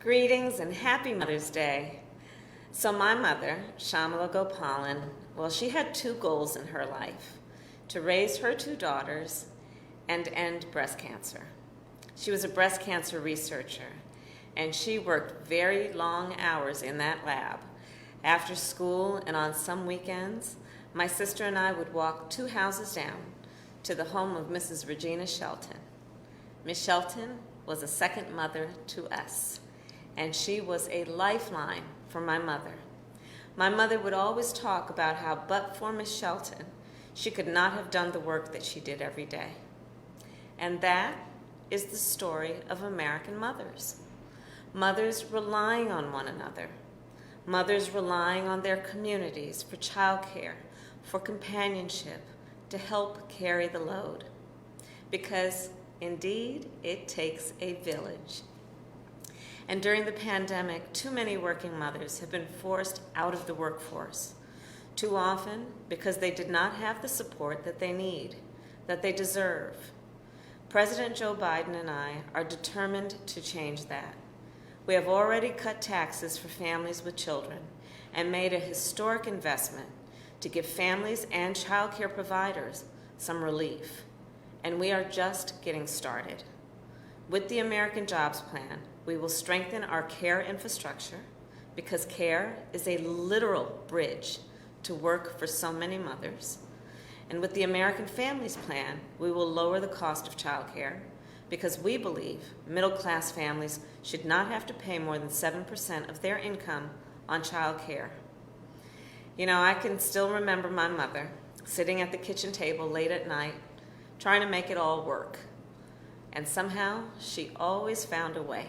Greetings and happy Mother's Day. So my mother, Kamala, well, she had two goals in her life: to raise her two daughters and end breast cancer. She was a breast cancer researcher, and she worked very long hours in that lab. After school and on some weekends, my sister and I would walk 2 houses down to the home of Mrs. Regina Shelton. Miss Shelton was a second mother to us, and she was a lifeline for my mother. My mother would always talk about how, but for Miss Shelton, she could not have done the work that she did every day. And that is the story of American mothers. Mothers relying on one another. Mothers relying on their communities for childcare, for companionship, to help carry the load. Because indeed, it takes a village. And during the pandemic, too many working mothers have been forced out of the workforce. Too often because they did not have the support that they need, that they deserve. President Joe Biden and I are determined to change that. We have already cut taxes for families with children and made a historic investment to give families and child care providers some relief. And we are just getting started. With the American Jobs Plan, we will strengthen our care infrastructure because care is a literal bridge to work for so many mothers. And with the American Families Plan, we will lower the cost of childcare because we believe middle-class families should not have to pay more than 7% of their income on child care. You know, I can still remember my mother sitting at the kitchen table late at night, trying to make it all work. And somehow, she always found a way.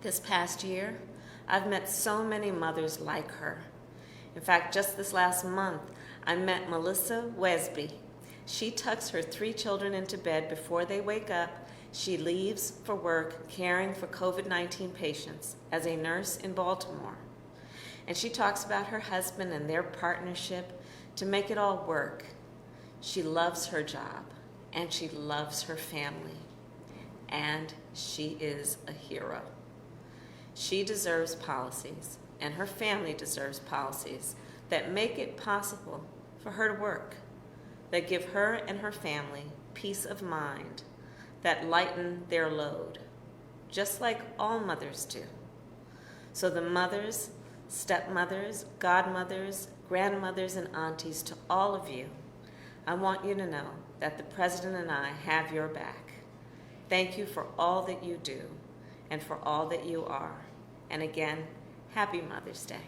This past year, I've met so many mothers like her. In fact, just this last month, I met Melissa Wesby. She tucks her 3 children into bed before they wake up. She leaves for work caring for COVID-19 patients as a nurse in Baltimore. And she talks about her husband and their partnership to make it all work. She loves her job, and she loves her family. And she is a hero. She deserves policies, and her family deserves policies that make it possible for her to work, that give her and her family peace of mind, that lighten their load, just like all mothers do. So the mothers, stepmothers, godmothers, grandmothers, and aunties, to all of you, I want you to know that the President and I have your back. Thank you for all that you do and for all that you are. And again, happy Mother's Day.